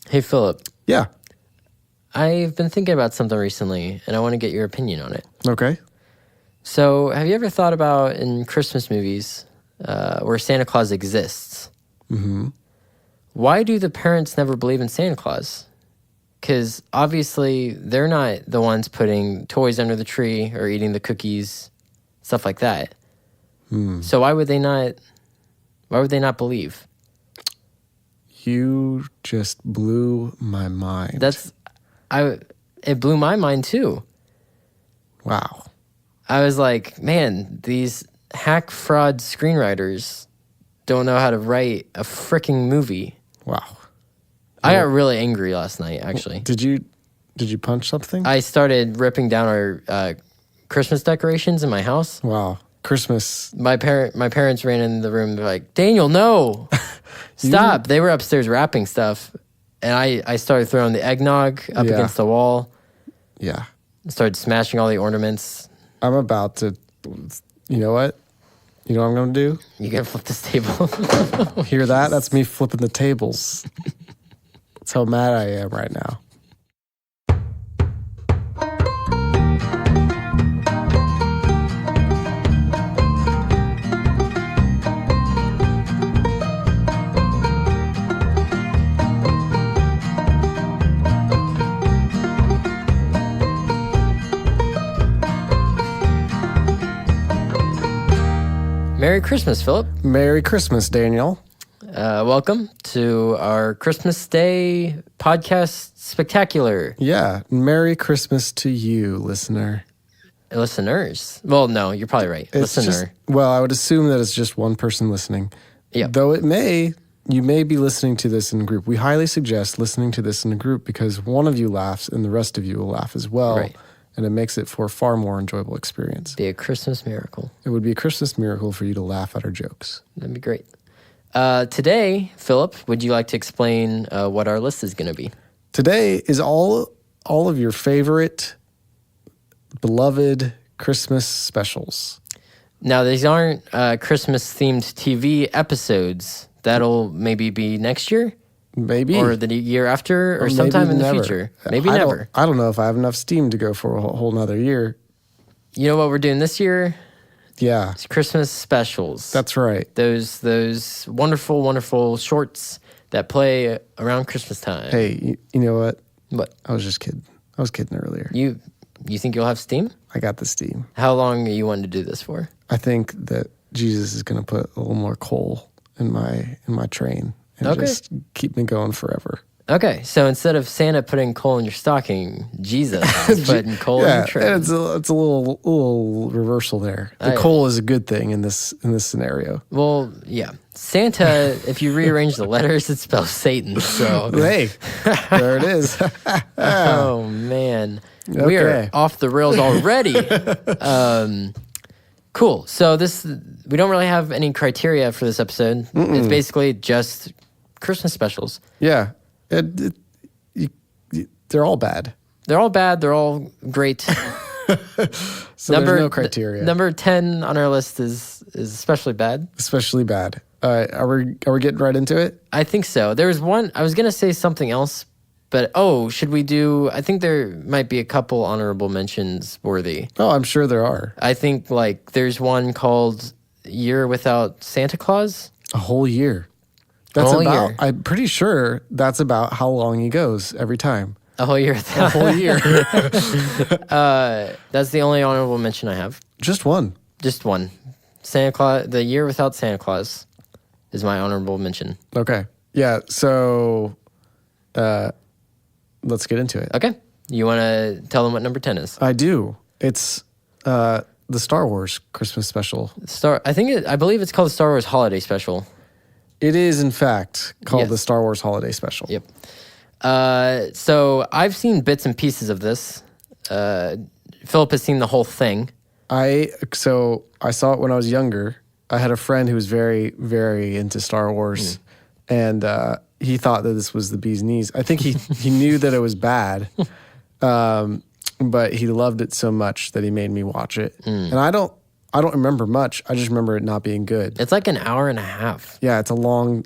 Hey, Philip. Yeah. I've been thinking about something recently, and I want to get your opinion on it. Okay. So, have you ever thought about in Christmas movies where Santa Claus exists? Mm-hmm. Why do the parents never believe in Santa Claus? Because obviously they're not the ones putting toys under the tree or eating the cookies, stuff like that. So why would they not? Why would they not believe? You just blew my mind. It blew my mind too. Wow. I was like, man, these hack fraud screenwriters don't know how to write a freaking movie. Wow. I got really angry last night, actually. Did you punch something? I started ripping down our Christmas decorations in my house. Wow. Christmas. My parents ran in the room. They're like, Daniel, no, stop. They were upstairs wrapping stuff, and I started throwing the eggnog up against the wall. Yeah. Started smashing all the ornaments. I'm about to. You know what? You know what I'm going to do? You can flip this table. Hear that? That's me flipping the tables. That's how mad I am right now. Merry Christmas, Philip. Merry Christmas, Daniel. Welcome to our Christmas Day podcast spectacular. Yeah. Merry Christmas to you, listener. Listeners. Well, no, you're probably right. Listener. I would assume that it's just one person listening. Yep. Though you may be listening to this in a group. We highly suggest listening to this in a group because one of you laughs and the rest of you will laugh as well. Right. And it makes it for a far more enjoyable experience. Be a Christmas miracle. It would be a Christmas miracle for you to laugh at our jokes. That'd be great. Today, Philip, would you like to explain what our list is going to be? Today is all of your favorite, beloved Christmas specials. Now, these aren't Christmas-themed TV episodes. That'll maybe be next year? Maybe. Or the year after? Or sometime in the future? Maybe never. I don't know if I have enough steam to go for a whole nother year. You know what we're doing this year? Yeah. It's Christmas specials. That's right. Those wonderful, wonderful shorts that play around Christmas time. Hey, you know what? What? I was just kidding. I was kidding earlier. You think you'll have steam? I got the steam. How long are you wanting to do this for? I think that Jesus is going to put a little more coal in my train and just keep me going forever. Okay, so instead of Santa putting coal in your stocking, Jesus is putting coal in your train. And it's a little reversal there. The coal is a good thing in this scenario. Well, yeah. Santa, if you rearrange the letters, it spells Satan. So hey, there it is. Oh man, we are off the rails already. Cool. So we don't really have any criteria for this episode. It's basically just Christmas specials. Yeah, they're all bad. They're all bad. They're all great. So there's no criteria. Number 10 on our list is especially bad. Especially bad. Are we getting right into it? I think so. There was one. I was gonna say something else, but should we do? I think there might be a couple honorable mentions worthy. Oh, I'm sure there are. I think there's one called "Year Without Santa Claus." A whole year. That's about. I'm pretty sure that's about how long he goes every time. A whole year. A whole year. That's the only honorable mention I have. Just one. Just one. Santa Claus. The Year Without Santa Claus is my honorable mention. Okay. Yeah. So, let's get into it. Okay. You want to tell them what number 10 is? I do. It's the Star Wars Christmas special. I believe it's called the Star Wars Holiday Special. It is, in fact, called the Star Wars Holiday Special. Yep. So I've seen bits and pieces of this. Philip has seen the whole thing. I saw it when I was younger. I had a friend who was very, very into Star Wars, and he thought that this was the bee's knees. I think he knew that it was bad, but he loved it so much that he made me watch it. And I don't remember much. I just remember it not being good. It's like an hour and a half. Yeah, it's a long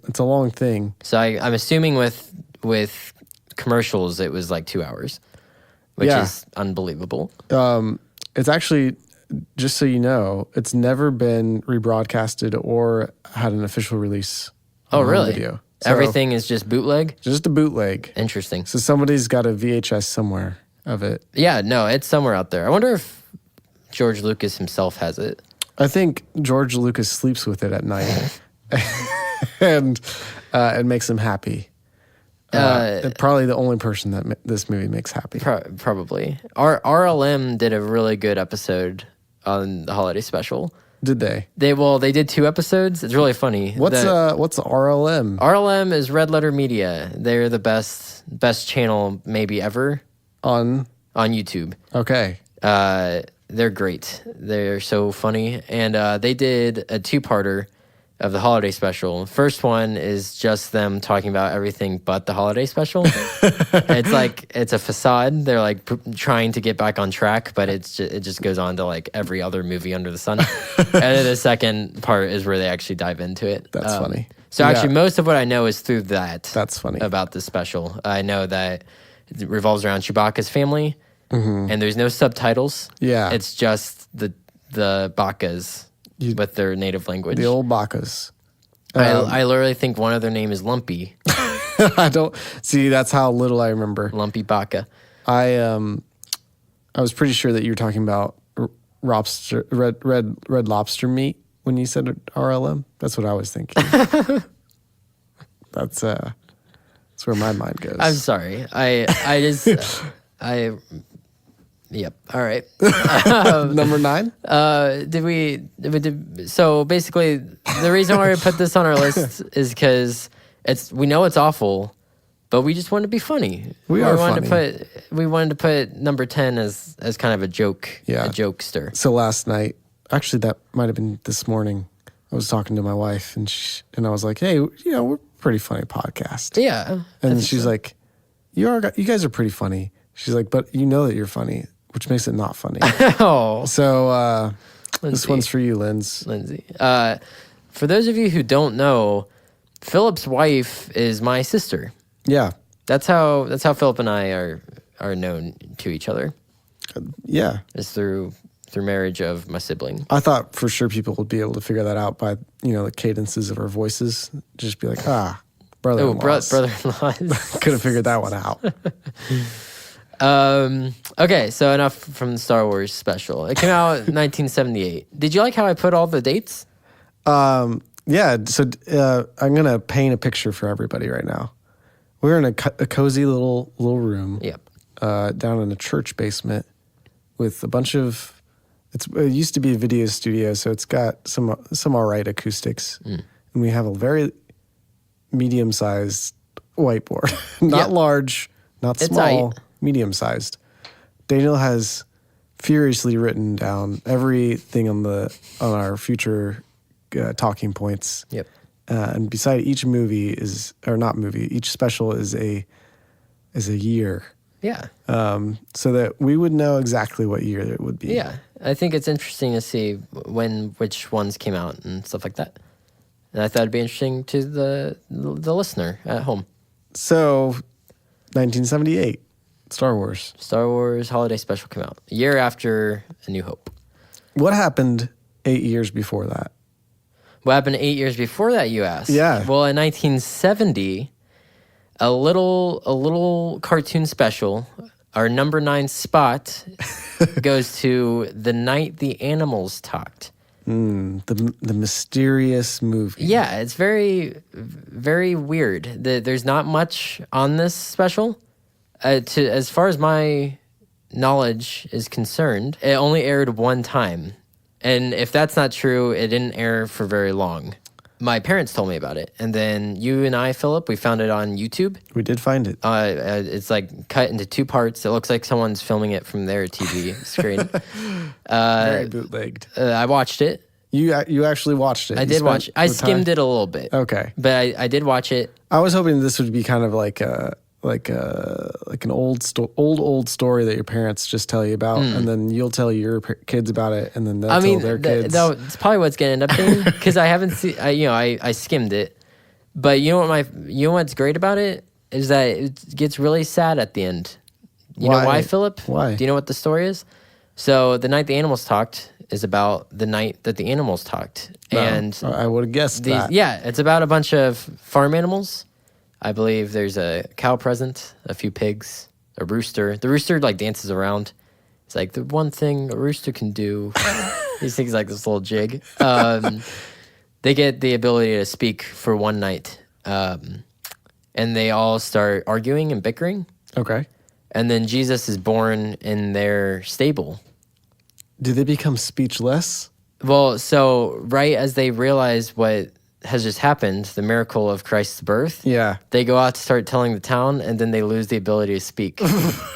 thing. So I'm assuming with commercials, it was like 2 hours, which Yeah. is unbelievable. It's actually, just so you know, it's never been rebroadcasted or had an official release. Oh, on home really? Video. So, Everything is just bootleg? just a bootleg. Interesting. So somebody's got a VHS somewhere of it. Yeah, no, it's somewhere out there. I wonder if George Lucas himself has it. I think George Lucas sleeps with it at night, and it makes him happy. Probably the only person that this movie makes happy. Probably. RLM did a really good episode on the holiday special. Did they? They did 2 episodes. It's really funny. What's RLM? RLM is Red Letter Media. They're the best channel maybe ever On YouTube. okay. They're great. They're so funny. And they did a 2-parter of the holiday special. First one is just them talking about everything but the holiday special. It's a facade. They're like trying to get back on track, but it just goes on to like every other movie under the sun. And then the second part is where they actually dive into it. That's funny. So Yeah. actually, most of what I know is through that. That's funny. About the special. I know that it revolves around Chewbacca's family, and there's no subtitles. Yeah. It's just the Baccas with their native language. The old Bacchus. I literally think one of their name is Lumpy. I don't see. That's how little I remember. Lumpy Bacca. I was pretty sure that you were talking about red lobster meat when you said RLM. That's what I was thinking. That's where my mind goes. I'm sorry. Yep. All right. Number 9. So basically, the reason why we put this on our list is because we know it's awful, but we just want to be funny. We wanted to put number 10 as kind of a joke, Yeah. a jokester. So last night, actually, that might have been this morning. I was talking to my wife, and I was like, "Hey, we're a pretty funny podcast." Yeah. And she's like, "You guys are pretty funny." She's like, "But you know that you're funny, which makes it not funny." Oh, So this Lindsay. one's for you, Linz. Lindsay. For those of you who don't know, Philip's wife is my sister. Yeah, That's how Philip and I are known to each other. yeah. Is through marriage of my sibling. I thought for sure people would be able to figure that out by the cadences of our voices. Just be like, brother. Oh, brother-in-law. Could have figured that one out. Okay, so enough from the Star Wars special. It came out in 1978. Did you like how I put all the dates? Yeah. So I'm gonna paint a picture for everybody right now. We're in a cozy little room. Yep. Down in a church basement with a bunch of. It used to be a video studio, so it's got some all right acoustics, and we have a very medium-sized whiteboard, not Yeah. large, not It's small, aight. medium-sized. Daniel has furiously written down everything on our future talking points. Yep. And beside each each special is a year. Yeah. So that we would know exactly what year it would be. Yeah. I think it's interesting to see which ones came out and stuff like that. And I thought it'd be interesting to the listener at home. So, 1978, Star Wars. Star Wars Holiday Special came out a year after A New Hope. What happened 8 years before that? What happened 8 years before that, you asked? Yeah. Well, in 1970, a little cartoon special, our number 9 spot goes to The Night the Animals Talked. The mysterious movie. Yeah, it's very, very weird. There's not much on this special. As far as my knowledge is concerned, it only aired one time. And if that's not true, it didn't air for very long. My parents told me about it. And then you and I, Philip, we found it on YouTube. We did find it. It's like cut into 2 parts. It looks like someone's filming it from their TV screen. Very bootlegged. I watched it. You actually watched it. I did watch it. I skimmed it a little bit. Okay. But I did watch it. I was hoping this would be kind of like an old story that your parents just tell you about, and then you'll tell your kids about it, and then they'll tell their kids. It's probably what's gonna end up being, because I haven't seen. I skimmed it, but you know what's great about it is that it gets really sad at the end. You know Why? why, Philip? Why? Do you know what the story is? So the night the animals talked is about the night that the animals talked, and I would have guessed these, that. yeah, it's about a bunch of farm animals. I believe there's a cow present, a few pigs, a rooster. The rooster like dances around. It's like the one thing a rooster can do. He sings like this little jig. They get the ability to speak for one night, and they all start arguing and bickering. Okay. And then Jesus is born in their stable. Do they become speechless? Well, so right as they realize what has just happened, the miracle of Christ's birth, Yeah. they go out to start telling the town, and then they lose the ability to speak.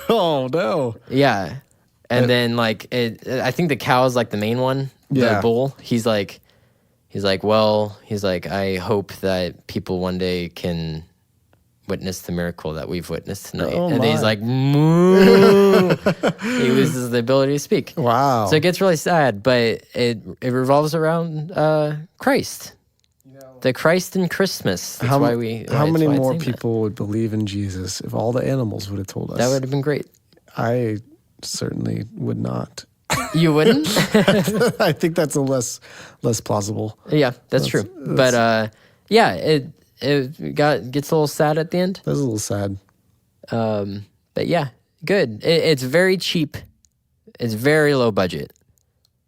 Oh no. Yeah. And then like I think the cow is like the main one, the Yeah. bull. He's like, I hope that people one day can witness the miracle that we've witnessed tonight. Oh, and he's my. like, moo. He loses the ability to speak. Wow. So it gets really sad, but it revolves around Christ. The Christ in Christmas. That's how why how many why it's more named that. people would believe in Jesus if all the animals would have told us? That would have been great. I certainly would not. You wouldn't? I think that's a less plausible. Yeah, that's true. But yeah, it gets a little sad at the end. That's a little sad. But yeah, good. It's very cheap. It's very low budget.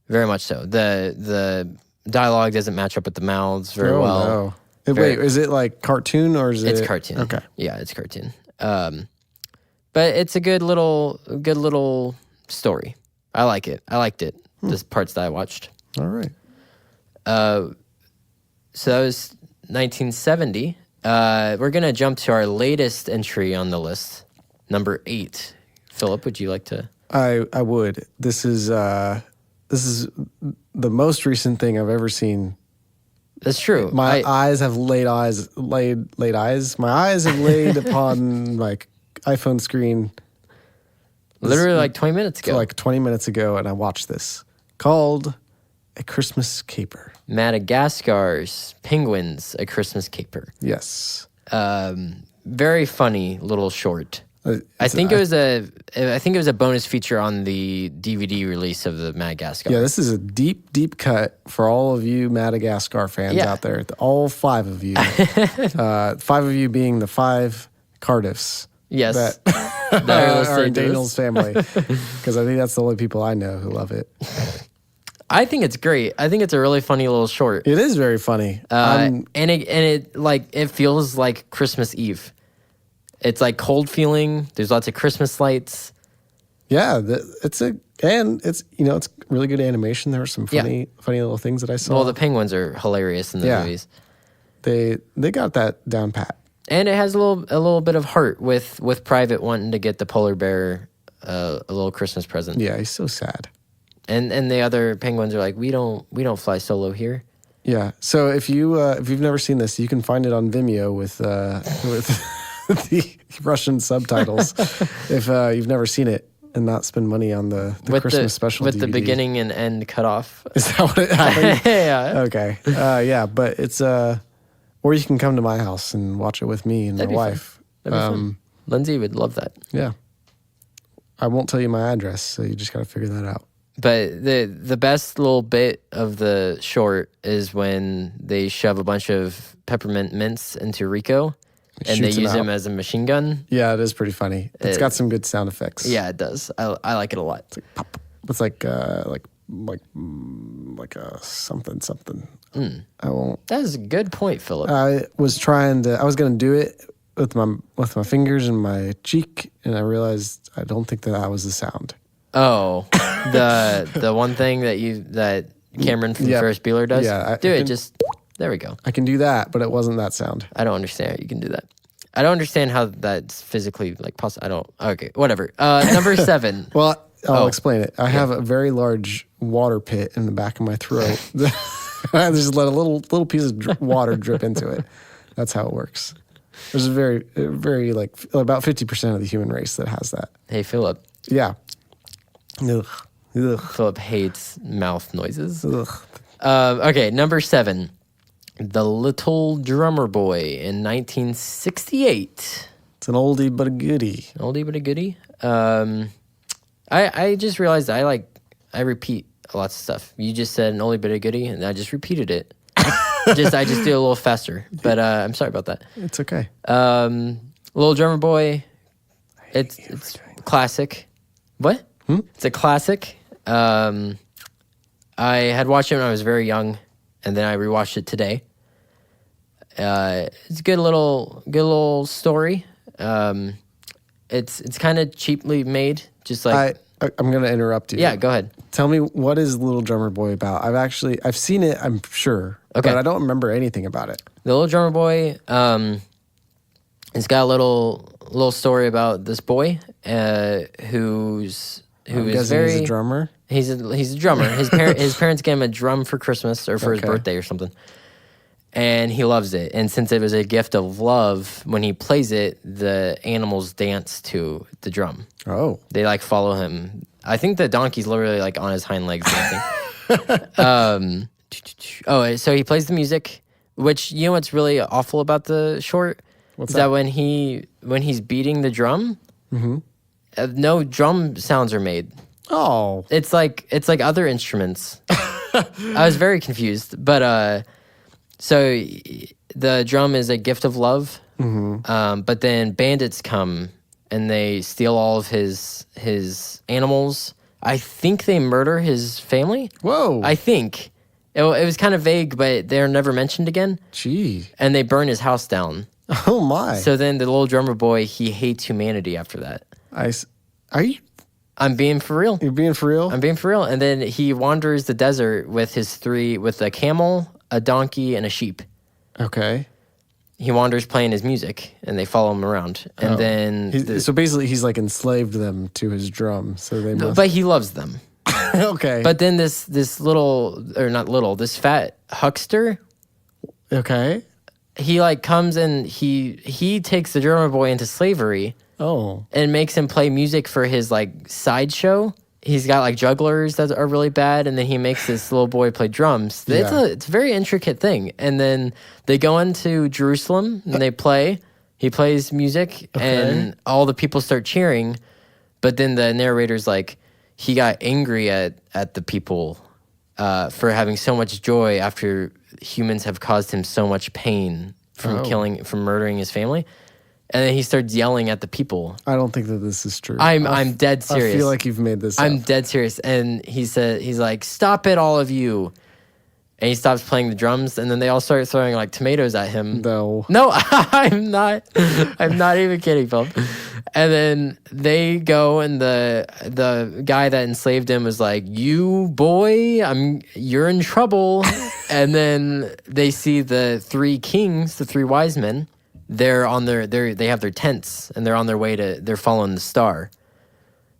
Very much so. The dialogue doesn't match up with the mouths very Oh well. no. Wait, is it like cartoon or is it? It's cartoon. Okay. Yeah, it's cartoon. But it's a good little story. I like it. I liked it. The parts that I watched. All right. So that was 1970. We're gonna jump to our latest entry on the list, number 8. Philip, would you like to? I would. This is the most recent thing I've ever seen. That's true. My eyes have laid eyes. My eyes have laid upon like iPhone screen literally like 20 minutes ago. like 20 minutes ago, and I watched this called A Christmas Caper. Madagascar's Penguins: A Christmas Caper. Yes. Very funny little short. I think it was a bonus feature on the DVD release of the Madagascar. Yeah, this is a deep cut for all of you Madagascar fans Yeah. out there. All 5 of you. 5 of you being the 5 Cardiffs. Yes. That That are are listening to Daniel's family. Because I think that's the only people I know who love it. I think it's great. I think it's a really funny little short. It is very funny. And it feels like Christmas Eve. It's like cold feeling. There's lots of Christmas lights. Yeah, it's really good animation. There were some funny little things that I saw. Well, the penguins are hilarious in the Yeah. movies. They got that down pat. And it has a little bit of heart with Private wanting to get the polar bear a little Christmas present. Yeah, he's so sad. And the other penguins are like, we don't fly solo here. Yeah. So if you've never seen this, you can find it on Vimeo with the Russian subtitles. If you've never seen it and not spend money on the Christmas special with DVD. the beginning and end cut off. Is that what it happened? Yeah. Okay. Yeah, but it's or you can come to my house and watch it with me and That'd my be fun. wife. That'd be fun. Lindsay would love that. Yeah. I won't tell you my address, so you just got to figure that out. But the best little bit of the short is when they shove a bunch of peppermint mints into Rico and they Shoots him use him out. as a machine gun. Yeah, it is pretty funny. It's got some good sound effects. Yeah, it does. I like it a lot. It's like a something. I won't. That is a good point, Philip. I was going to do it with my fingers and my cheek, and I realized I don't think that was the sound. Oh, the one thing that Cameron from Yeah. Ferris Bueller does. Yeah, There we go. I can do that, but it wasn't that sound. I don't understand how you can do that. I don't understand how that's physically like possible. I don't. Okay, whatever. Number 7. Well, I'll explain it. I have a very large water pit in the back of my throat. I just let a little piece of water drip into it. That's how it works. There's a very like about 50% of the human race that has that. Hey, Philip. Yeah. Ugh. Philip hates mouth noises. Ugh. Okay, number 7. The Little Drummer Boy in 1968. It's an oldie but a goodie. Oldie but a goodie. I just realized I repeat lots of stuff. You just said an oldie but a goodie, and I just repeated it. I just do it a little faster, but I'm sorry about that. It's okay. Little Drummer Boy. It's classic. What? It's a classic. I had watched it when I was very young, and then I rewatched it today. It's a good little story. It's kind of cheaply made, just like. I'm gonna interrupt you. Yeah, go ahead. Tell me, what is Little Drummer Boy about? I've seen it, I'm sure, Okay. but I don't remember anything about it. The Little Drummer Boy. It's got a little story about this boy who is very. He's a drummer. He's a drummer. His parents gave him a drum for Christmas or for his birthday or something, and he loves it. And since it was a gift of love, when he plays it, the animals dance to the drum. Oh, They follow him. I think the donkey's literally on his hind legs dancing. So he plays the music, which you know what's really awful about the short What's is that? that when he's beating the drum, no drum sounds are made. oh, It's like other instruments. I was very confused, but so the drum is a gift of love. But then bandits come and they steal all of his animals. I think they murder his family. whoa, I think it was kind of vague, but they're never mentioned again. gee, And they burn his house down. oh my. So then the Little Drummer Boy, he hates humanity after that. Are you? I'm being for real. You're being for real? I'm being for real. And then he wanders the desert with with a camel, a donkey, and a sheep. Okay. He wanders playing his music, and they follow him around. And then, So basically, he's enslaved them to his drum. So they must. but he loves them. Okay. But then this this fat huckster, okay. he comes and he takes the drummer boy into slavery Oh. and makes him play music for his sideshow. He's got jugglers that are really bad, and then he makes this little boy play drums. It's a very intricate thing. And then they go into Jerusalem and they play. He plays music, and all the people start cheering. But then the narrator's he got angry at the people for having so much joy after humans have caused him so much pain from murdering his family. And then he starts yelling at the people. I don't think that this is true. I'm dead serious. I feel like you've made this I'm up. dead serious. And he's like, "Stop it, all of you." And he stops playing the drums, and then they all start throwing tomatoes at him. No. No, I'm not even kidding, Philip. And then they go, and the guy that enslaved him was like, "You boy, you're in trouble." And then they see the three kings, the three wise men. They're on they have their tents, and they're on their way they're following the star.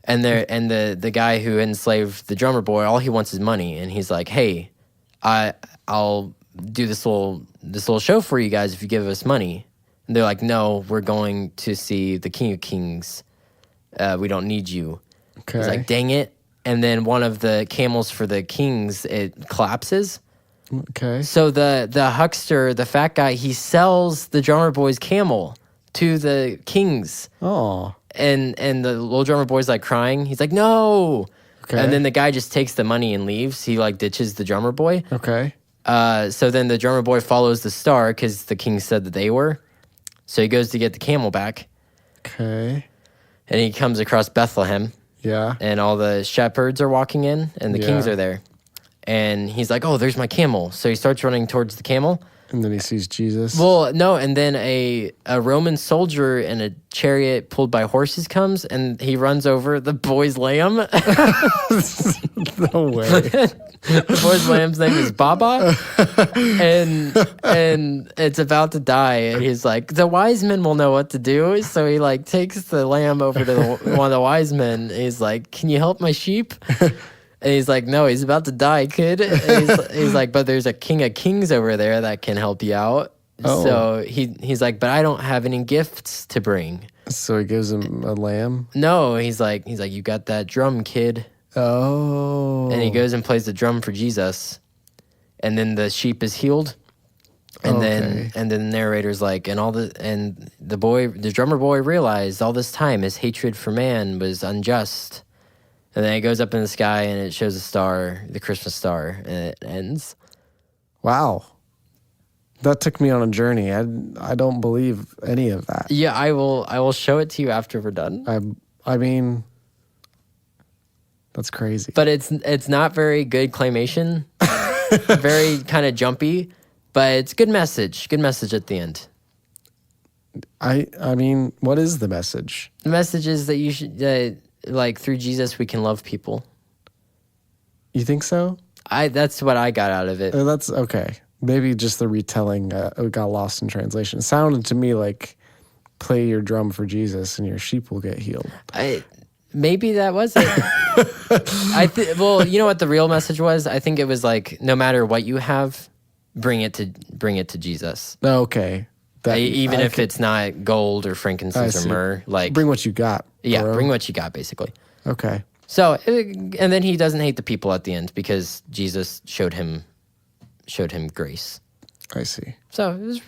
And the guy who enslaved the drummer boy, all he wants is money, and he's like, "Hey, I'll do this little show for you guys if you give us money." And they're like, "No, we're going to see the King of Kings. We don't need you." Okay. He's like, "Dang it!" And then one of the camels for the kings, it collapses. Okay. So the huckster, the fat guy, he sells the drummer boy's camel to the kings. Oh. And the little drummer boy's crying. He's like, "No." Okay. And then the guy just takes the money and leaves. He ditches the drummer boy. Okay. So then the drummer boy follows the star because the king said that they were. So he goes to get the camel back. Okay. And he comes across Bethlehem. Yeah. And all the shepherds are walking in, and the kings Yeah. are there. And he's like, "Oh, there's my camel." So he starts running towards the camel. And then he sees Jesus. Well, no, and then a Roman soldier in a chariot pulled by horses comes, and he runs over the boy's lamb. No way. The boy's lamb's name is Baba, and it's about to die. And he's like, "The wise men will know what to do." So he takes the lamb over to one of the wise men. And he's like, "Can you help my sheep?" And he's like, "No, he's about to die, kid." And he's like, "But there's a king of kings over there that can help you out." Oh. So he's like, "But I don't have any gifts to bring." So he gives him a lamb. No, he's like, "You got that drum, kid." Oh. And he goes and plays the drum for Jesus. And then the sheep is healed. And Okay. then the narrator's like, and the drummer boy realized all this time his hatred for man was unjust. And then it goes up in the sky and it shows a star, the Christmas star, and it ends. Wow. That took me on a journey. I don't believe any of that. Yeah, I will show it to you after we're done. I mean, that's crazy. But it's not very good claymation. Very kind of jumpy, but it's good message. Good message at the end. I mean, what is the message? The message is that you should like through Jesus we can love people. You think so? That's what I got out of it. That's okay. Maybe just the retelling got lost in translation. It sounded to me like play your drum for Jesus and your sheep will get healed. Maybe that was it. Well, you know what the real message was? I think it was like no matter what you have, bring it to Jesus. Okay. Even if it's not gold or frankincense or myrrh, like bring what you got. yeah, bro. bring what you got, basically. Okay. So, and then he doesn't hate the people at the end because Jesus showed him grace. I see. So it was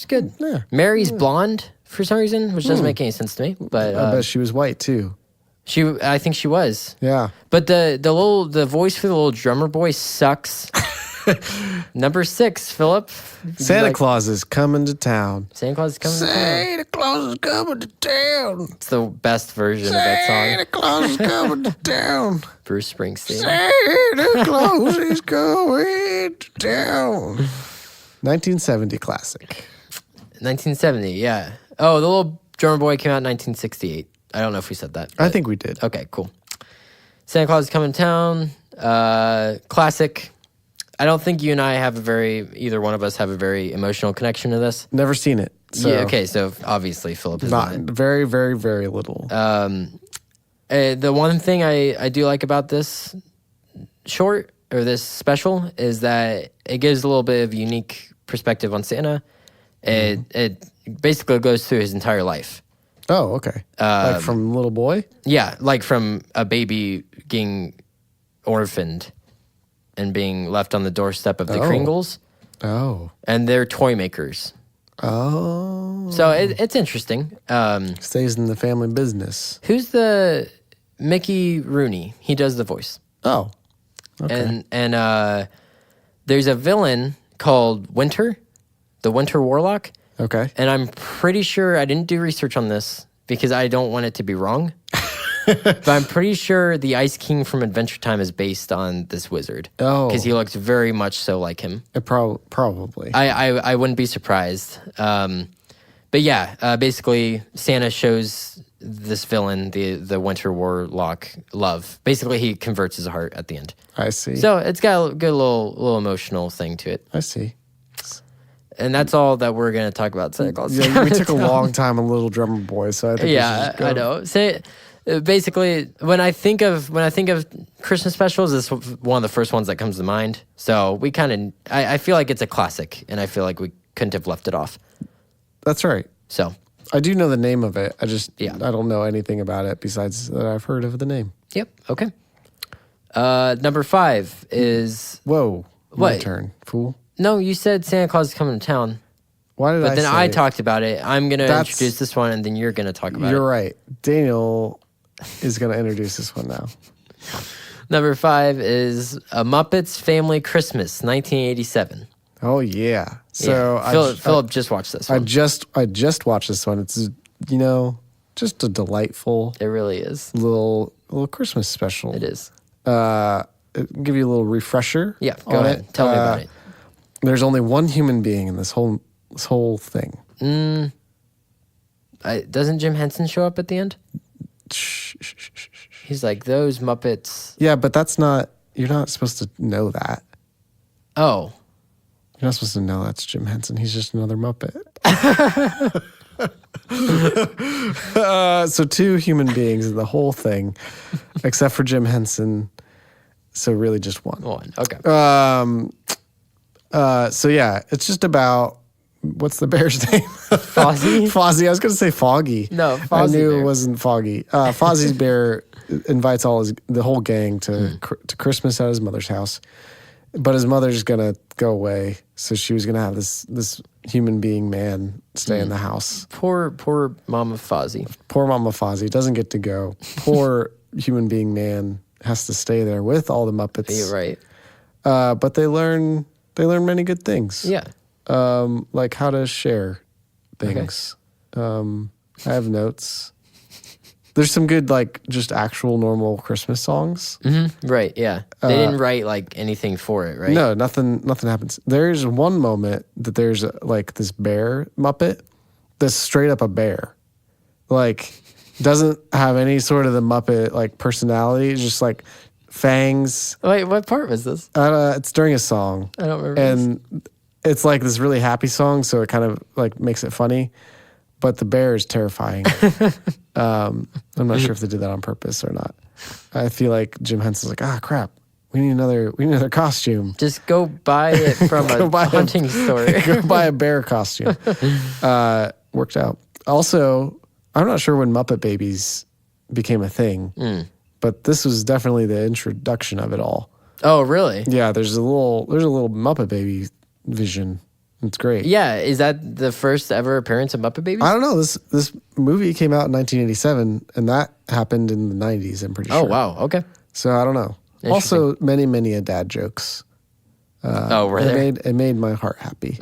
good. Yeah. Mary's blonde for some reason, which doesn't make any sense to me. But I bet she was white too. I think she was. Yeah. But the voice for the little drummer boy sucks. Number 6, Philip. Santa Claus is coming to town. Santa Claus is coming. Santa Claus is coming to town. It's the best version of that Santa song. Claus is coming to town. Bruce Springsteen. Santa Claus is coming to town. 1970 classic. 1970, yeah. Oh, the little drummer boy came out in 1968. I don't know if we said that. I think we did. Okay, cool. Santa Claus is coming to town. Classic. I don't think you and I either one of us have a very emotional connection to this. Never seen it. So Yeah, okay, so obviously Philip is not not. very, very, very little. The one thing I do like about this short or this special is that it gives a little bit of unique perspective on Santa. It basically goes through his entire life. Oh, okay. Like from little boy? Yeah, like from a baby getting orphaned and being left on the doorstep of the Kringles, Oh. and they're toy makers. Oh. So it's interesting. Stays in the family business. Who's the Mickey Rooney? He does the voice. Oh. Okay. And there's a villain called Winter, the Winter Warlock. Okay. And I'm pretty sure I didn't do research on this because I don't want it to be wrong. But I'm pretty sure the Ice King from Adventure Time is based on this wizard. Oh. Because he looks very much so like him. It probably. I wouldn't be surprised. But yeah, basically Santa shows this villain, the Winter Warlock, love. Basically, he converts his heart at the end. I see. So it's got a good little emotional thing to it. I see. And that's all that we're going to talk about Santa Claus. Yeah, we took a long time on Little Drummer Boy, so I think we should Yeah, just go. I know. Say basically when I think of Christmas specials, this is one of the first ones that comes to mind. So we kind of I feel like it's a classic, and I feel like we couldn't have left it off. That's right. So I do know the name of it. I don't know anything about it besides that I've heard of the name. yep, okay. Number 5 is Whoa. My What? turn, fool. no. You said Santa Claus is coming to town, Why did but I then say I talked about it. I'm gonna That's- introduce this one, and then you're gonna talk about You're it. right. Daniel is going to introduce this one now. Number 5 is A Muppets Family Christmas, 1987. Oh yeah. So yeah. Philip just watched this I one. just watched this one. It's just a delightful It really is. little Christmas special. It is. Give you a little refresher. Yeah, go on ahead. it. Tell me about it. There's only one human being in this whole thing. Doesn't Jim Henson show up at the end? Shh, shh, shh, shh, shh. He's like, those Muppets. Yeah, but you're not supposed to know that. Oh, You're not supposed to know that's Jim Henson. He's just another Muppet. So 2 human beings in the whole thing, except for Jim Henson. So really just one. one. Okay. So yeah, it's just about what's the bear's name? Fozzie? Fozzie. I was going to say Foggy. No, I Fozzie knew Bear. it wasn't Foggy. Fozzie's bear invites the whole gang to Christmas at his mother's house, But his mother's gonna go away, so she was gonna have this human being man stay in the house. Poor Mama Fozzie. Poor Mama Fozzie doesn't get to go. Poor human being man has to stay there with all the Muppets. You're right. But they learn many good things. Yeah. Like how to share things. I have notes. There's some good, like, just actual normal Christmas songs. Mm-hmm. Right, yeah. They didn't write, like, anything for it, right? No, nothing happens. There's one moment that there's, like, this bear Muppet that's straight up a bear. Like, doesn't have any sort of the Muppet, like, personality. It's just, like, fangs. Wait, what part was this? It's during a song. I don't remember this. And it's, like, this really happy song, so it kind of, like, makes it funny. But the bear is terrifying. I'm not sure if they did that on purpose or not. I feel like Jim Henson's like, crap, we need another costume. Just go buy it from a hunting store. Go buy a bear costume. Worked out. Also, I'm not sure when Muppet Babies became a thing, but this was definitely the introduction of it all. Oh, really? Yeah, there's a little Muppet Baby vision. It's great. Yeah, is that the first ever appearance of Muppet Babies? I don't know. This movie came out in 1987, and that happened in the 90s, I'm pretty sure. Oh, wow. Okay. So I don't know. Also, many dad jokes. Were there? It made my heart happy.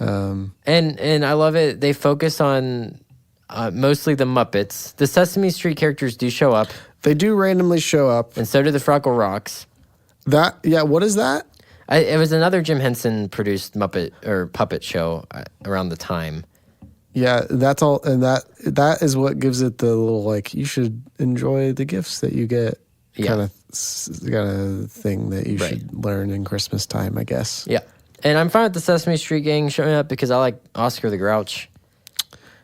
And I love it. They focus on mostly the Muppets. The Sesame Street characters do show up, They do randomly show up. and so do the Froggle Rocks. What is that? It was another Jim Henson produced Muppet or puppet show around the time. Yeah, that's all, and that is what gives it the little, like, you should enjoy the gifts that you get kind of thing that you should learn in Christmas time, I guess. Yeah. And I'm fine with the Sesame Street gang showing up because I like Oscar the Grouch.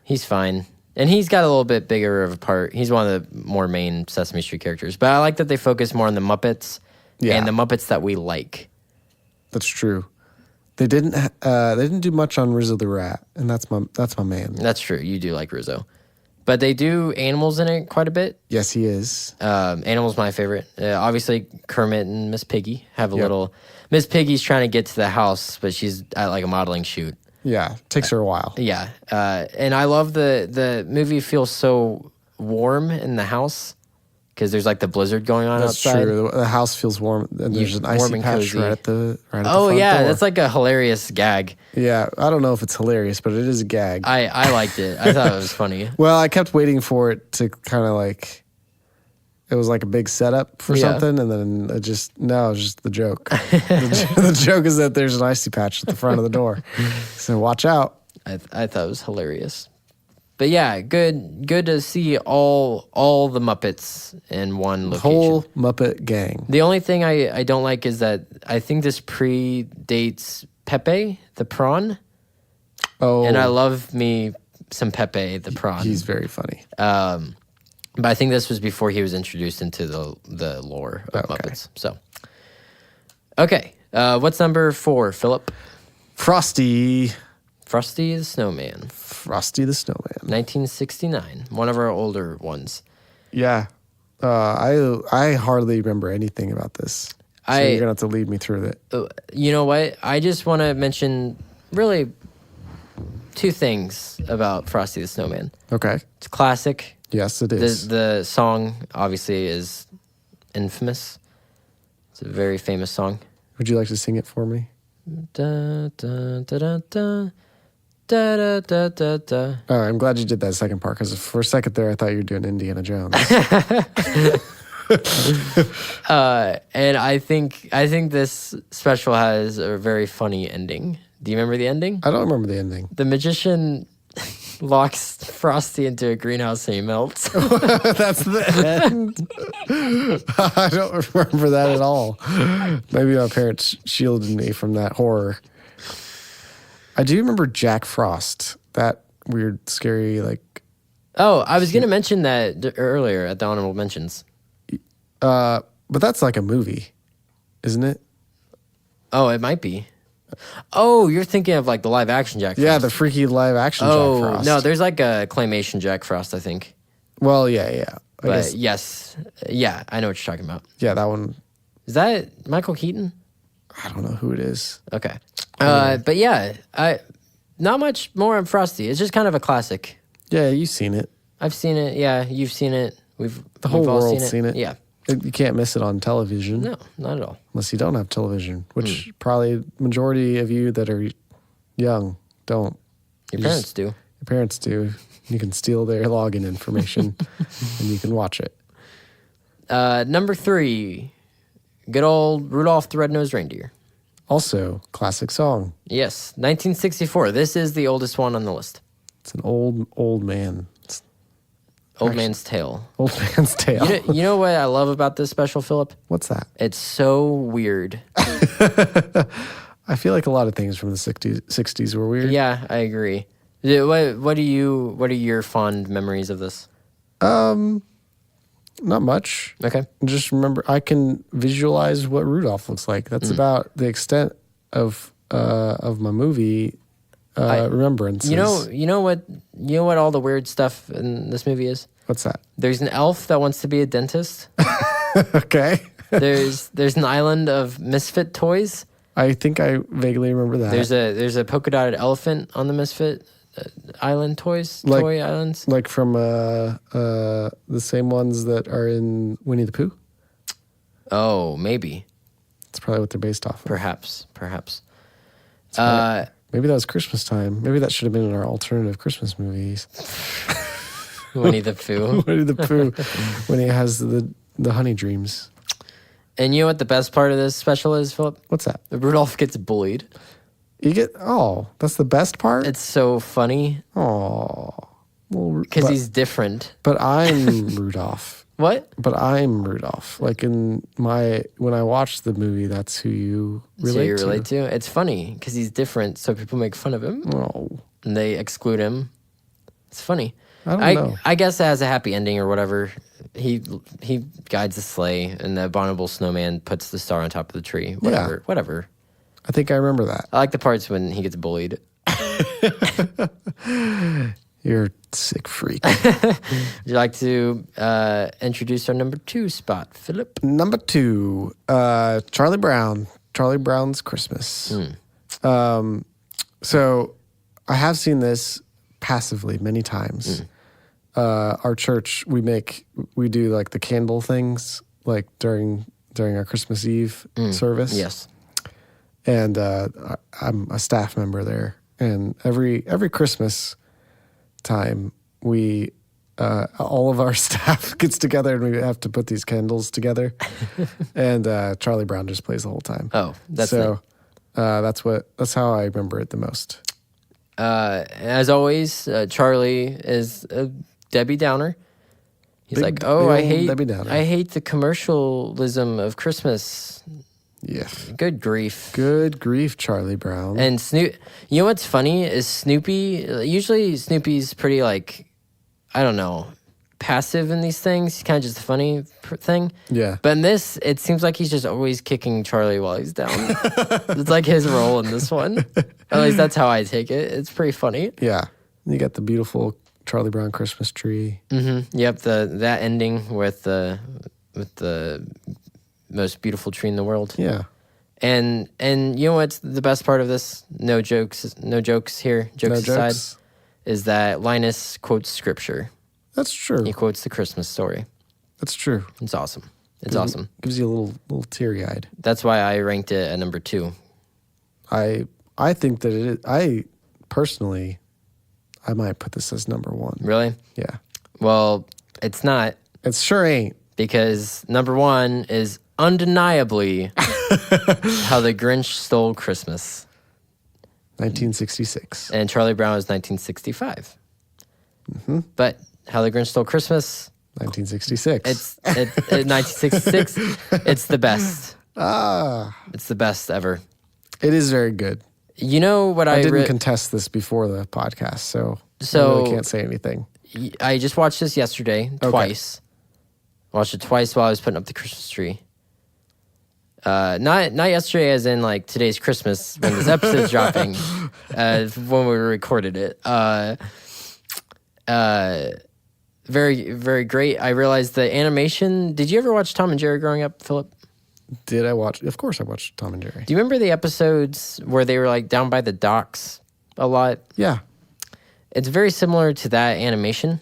He's fine. And he's got a little bit bigger of a part. He's one of the more main Sesame Street characters. But I like that they focus more on the Muppets and the Muppets that we like. That's true. They didn't do much on Rizzo the Rat, and that's my man. That's true. You do like Rizzo. But they do animals in it quite a bit. Yes, he is. Animals my favorite. Obviously, Kermit and Miss Piggy have a little... Miss Piggy's trying to get to the house, but she's at like a modeling shoot. Yeah, takes her a while. Yeah. And I love the movie feels so warm in the house because there's like the blizzard going on outside. That's true. The house feels warm, and there's an icy patch cozy. right at the front yeah, door. that's like a hilarious gag. Yeah, I don't know if it's hilarious, but it is a gag. I liked it. I thought it was funny. Well, I kept waiting for it to kind of like... It was like a big setup for something, and then it was just the joke. The joke is that there's an icy patch at the front of the door. So watch out. I thought it was hilarious. But yeah, good to see all the Muppets in one location. Whole Muppet gang. The only thing I don't like is that I think this predates Pepe the Prawn. Oh. And I love me some Pepe the Prawn. He's very funny. But I think this was before he was introduced into the lore of Muppets. So, okay. What's number 4, Philip? Frosty the Snowman. Frosty the Snowman. 1969. One of our older ones. Yeah. I hardly remember anything about this. So you're going to have to lead me through it. You know what? I just want to mention really 2 things about Frosty the Snowman. Okay. It's classic. Yes, it is. The song, obviously, is infamous. It's a very famous song. Would you like to sing it for me? Da, da, da, da, da, da, da, da, da. All right, I'm glad you did that second part, because for a second there, I thought you were doing Indiana Jones. And I think this special has a very funny ending. Do you remember the ending? I don't remember the ending. The magician locks Frosty into a greenhouse and he melts. That's the end. I don't remember that at all. Maybe my parents shielded me from that horror. I do remember Jack Frost. That weird, scary, like... Oh, I was going to mention that earlier at the honorable mentions. But that's like a movie, isn't it? Oh, it might be. Oh, you're thinking of like the live action Jack Frost. Yeah, the freaky live action Jack Frost. No, there's like a claymation Jack Frost, I think. Well, yeah. I guess, yes. Yeah, I know what you're talking about. yeah, that one. Is that Michael Keaton? I don't know who it is. Okay. But yeah, not much more on Frosty. It's just kind of a classic. Yeah, you've seen it. I've seen it. Yeah, you've seen it. The whole we've all world's seen it. Yeah. You can't miss it on television. No, not at all. Unless you don't have television, which probably majority of you that are young don't. Your parents do. Your parents do. You can steal their login information and you can watch it. Number 3, good old Rudolph the Red-Nosed Reindeer. Also, classic song. Yes, 1964. This is the oldest one on the list. It's an old man. It's Old Man's Tale. old man's tale. You know what I love about this special, Philip? What's that? It's so weird. I feel like a lot of things from the 60s were weird. Yeah, I agree. What are your fond memories of this? Not much. Okay. Just remember, I can visualize what Rudolph looks like. That's about the extent of my movie remembrances. You know what all the weird stuff in this movie is? What's that? There's an elf that wants to be a dentist. Okay. There's an island of misfit toys. I think I vaguely remember that. There's a polka dotted elephant on the misfit island toy islands. Like from the same ones that are in Winnie the Pooh? Oh, maybe. That's probably what they're based off of. Perhaps. Maybe that was Christmas time. Maybe that should have been in our alternative Christmas movies. Winnie the Pooh. Winnie the Pooh, when he has the honey dreams. And you know what the best part of this special is, Philip? What's that? Rudolph gets bullied. That's the best part? It's so funny. Oh. Because he's different. But I'm Rudolph. What? But I'm Rudolph. Like when I watched the movie, that's who you relate to. It's funny because he's different, so people make fun of him. Oh. And they exclude him. It's funny. I don't know. I guess it has a happy ending or whatever. He guides the sleigh, and the abominable snowman puts the star on top of the tree. Whatever. I think I remember that. I like the parts when he gets bullied. You're a sick freak. Would you like to introduce our number 2 spot, Philip? Number 2, Charlie Brown. Charlie Brown's Christmas. So I have seen this passively many times. Our church, we do like the candle things like during our Christmas Eve service. Yes. And I'm a staff member there. And every Christmas time, we all of our staff gets together and we have to put these candles together. And Charlie Brown just plays the whole time. Oh, that's that's how I remember it the most. As always, Charlie is a Debbie Downer. He's Big- like, big "Oh, old Debbie Downer. I hate the commercialism of Christmas." Yeah. Good grief. Good grief, Charlie Brown. And Snoop, you know what's funny is Snoopy. Usually Snoopy's pretty like, I don't know, passive in these things. He's kind of just a funny thing. Yeah. But in this, it seems like he's just always kicking Charlie while he's down. It's like his role in this one. At least that's how I take it. It's pretty funny. Yeah. You got the beautiful Charlie Brown Christmas tree. Mm-hmm. Yep. That ending with the most beautiful tree in the world. Yeah. And you know what's the best part of this? No jokes here. Jokes aside, is that Linus quotes scripture. That's true. He quotes the Christmas story. That's true. It's awesome. It's awesome. Gives you a little teary eyed. That's why I ranked it at number 2. I think that it is. I personally, I might put this as number 1. Really? Yeah. Well, it's not, It sure ain't. because number 1 is undeniably How the Grinch Stole Christmas. 1966. And Charlie Brown was 1965. But How the Grinch Stole Christmas, 1966. it's 1966. It's the best. Ah. It's the best ever. It is very good. You know what I didn't contest this before the podcast, so I really can't say anything. I just watched this yesterday twice. Watched it twice while I was putting up the Christmas tree. Not yesterday as in like today's Christmas when this episode's dropping, when we recorded it. Very, very great. I realized the animation. Did you ever watch Tom and Jerry growing up, Philip? Did I watch? Of course I watched Tom and Jerry. Do you remember the episodes where they were like down by the docks a lot? Yeah. It's very similar to that animation.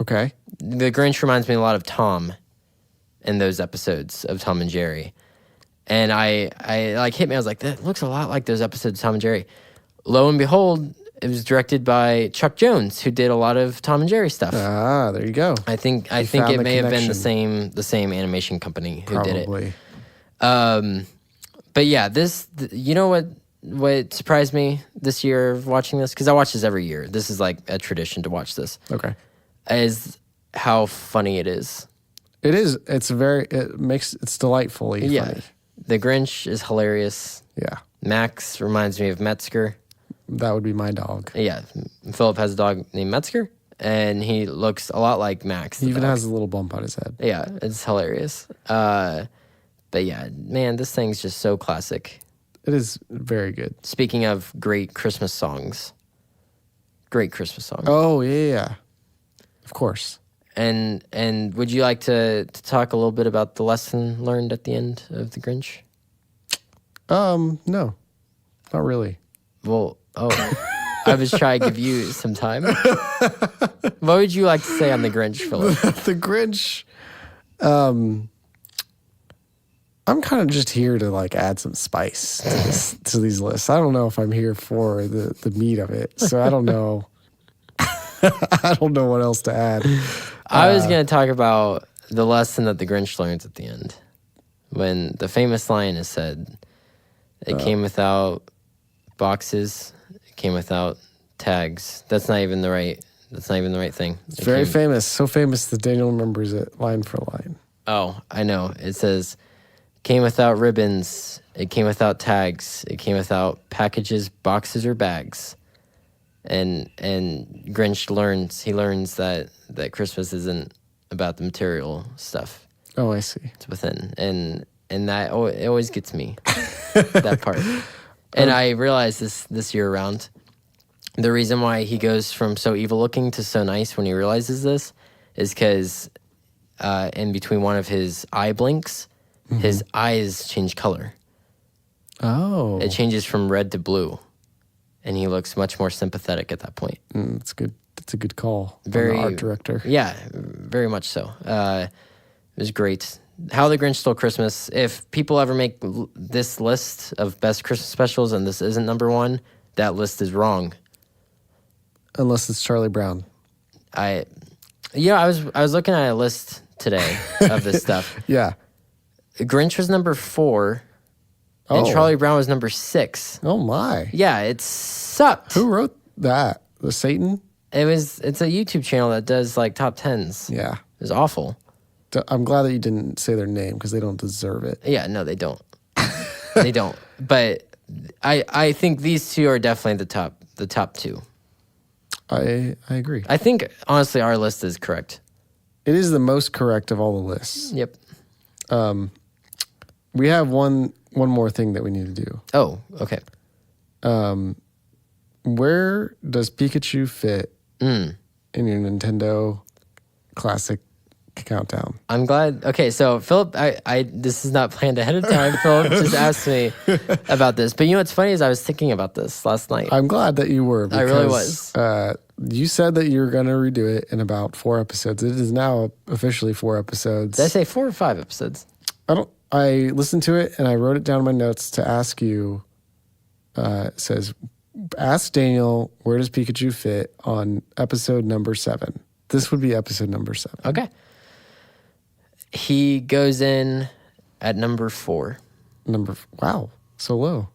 Okay. The Grinch reminds me a lot of Tom in those episodes of Tom and Jerry. And I like hit me. I was like, that looks a lot like those episodes of Tom and Jerry. Lo and behold, it was directed by Chuck Jones, who did a lot of Tom and Jerry stuff. Ah, there you go. I think found it the may have been connection. the same animation company who did it. Probably. But yeah, you know what surprised me this year of watching this, because I watch this every year. This is like a tradition to watch this. Okay. Is how funny it is. It is. It's delightfully funny. The Grinch is hilarious. Yeah. Max reminds me of Metzger. That would be my dog. Yeah, Philip has a dog named Metzger, and he looks a lot like Max. He even has a little bump on his head. Yeah, it's hilarious. But yeah, man, this thing's just so classic. It is very good. Speaking of great Christmas songs. Oh, yeah. Of course. And would you like to talk a little bit about the lesson learned at the end of The Grinch? No, not really. Well, I was trying to give you some time. What would you like to say on The Grinch, Philip? The Grinch, I'm kind of just here to like add some spice to these lists. I don't know if I'm here for the meat of it, so I don't know. I don't know what else to add. I was going to talk about the lesson that the Grinch learns at the end, when the famous line is said, "It came without boxes, it came without tags." That's not even the right thing. It's very famous, so famous that Daniel remembers it line for line. Oh, I know. It says, "Came without ribbons, it came without tags, it came without packages, boxes, or bags." And Grinch learns that Christmas isn't about the material stuff. Oh, I see. It's within, and that it always gets me, that part. And I realized this year around, the reason why he goes from so evil looking to so nice when he realizes this is because in between one of his eye blinks, his eyes change color. Oh, It changes from red to blue, and he looks much more sympathetic at that point. that's good. That's a good call. Very From the art director. Yeah, very much so. It was great. How the Grinch Stole Christmas. If people ever make this list of best Christmas specials and this isn't number one, that list is wrong. Unless it's Charlie Brown. I was looking at a list today of this stuff. Yeah. Grinch was number 4, and Oh. Charlie Brown was number 6. Oh my. Yeah, it sucked. Who wrote that? The Satan? It's a YouTube channel that does like top 10s. Yeah. It was awful. I'm glad that you didn't say their name because they don't deserve it. Yeah, no, they don't. They don't. But I think these two are definitely the top 2. I agree. I think honestly our list is correct. It is the most correct of all the lists. Yep. We have one more thing that we need to do. Oh, okay. Where does Pikachu fit in your Nintendo Classic Countdown? I'm glad. Okay, so Philip, I this is not planned ahead of time. Philip just asked me about this, but you know what's funny is I was thinking about this last night. I'm glad that you were. I really because, you said that you were going to redo it in about 4 episodes. It is now officially 4 episodes. Did I say 4 or 5 episodes? I listened to it and I wrote it down in my notes to ask you. It says, ask Daniel, where does Pikachu fit on episode number 7? This would be episode number 7. Okay. He goes in at number 4. Wow, so low.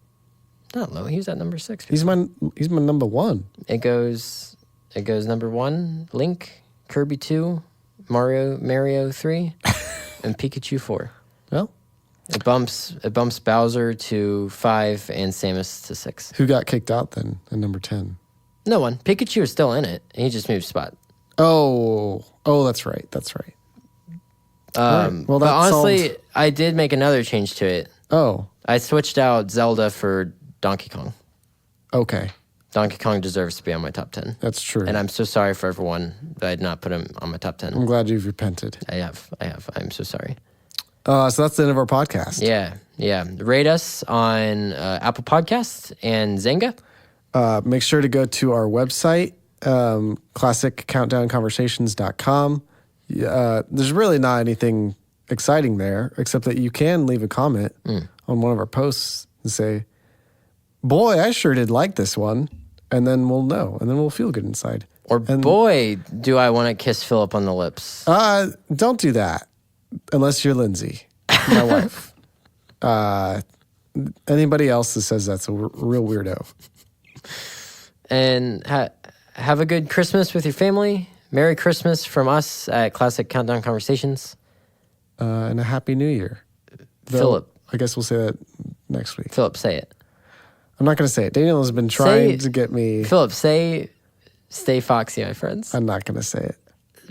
Not low. He was at number 6. He's my number 1. It goes number 1, Link, Kirby 2, Mario 3, and Pikachu 4. Well, It bumps Bowser to 5 and Samus to 6. who got kicked out then at number 10? No one. Pikachu is still in it. He just moved spot. Oh, that's right. Right. Well, But that honestly, solved- I did make another change to it. Oh, I switched out Zelda for Donkey Kong. okay. Donkey Kong deserves to be on my top 10. That's true. And I'm so sorry for everyone that I did not put him on my top 10. I'm glad you've repented. I have. I'm so sorry. So that's the end of our podcast. Yeah. Rate us on Apple Podcasts and Zynga. Make sure to go to our website, classiccountdownconversations.com. There's really not anything exciting there, except that you can leave a comment on one of our posts and say, boy, I sure did like this one. And then we'll know, and then we'll feel good inside. Or boy, do I want to kiss Philip on the lips. Don't do that unless you're Lindsay, my wife. Anybody else that says that's a real weirdo. And have a good Christmas with your family. Merry Christmas from us at Classic Countdown Conversations. And a Happy New Year. Philip. I guess we'll say that next week. Philip, say it. I'm not going to say it. Daniel has been trying to get me. Philip, stay foxy, my friends. I'm not going to say it.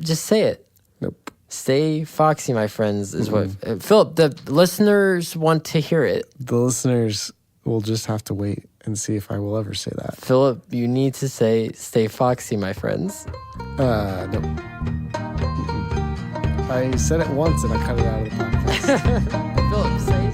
Just say it. Nope. Stay foxy, my friends, is what. Philip, the listeners want to hear it. The listeners will just have to wait and see if I will ever say that. Philip, you need to say, stay foxy, my friends. Nope. I said it once and I cut it out of the podcast. Philip, say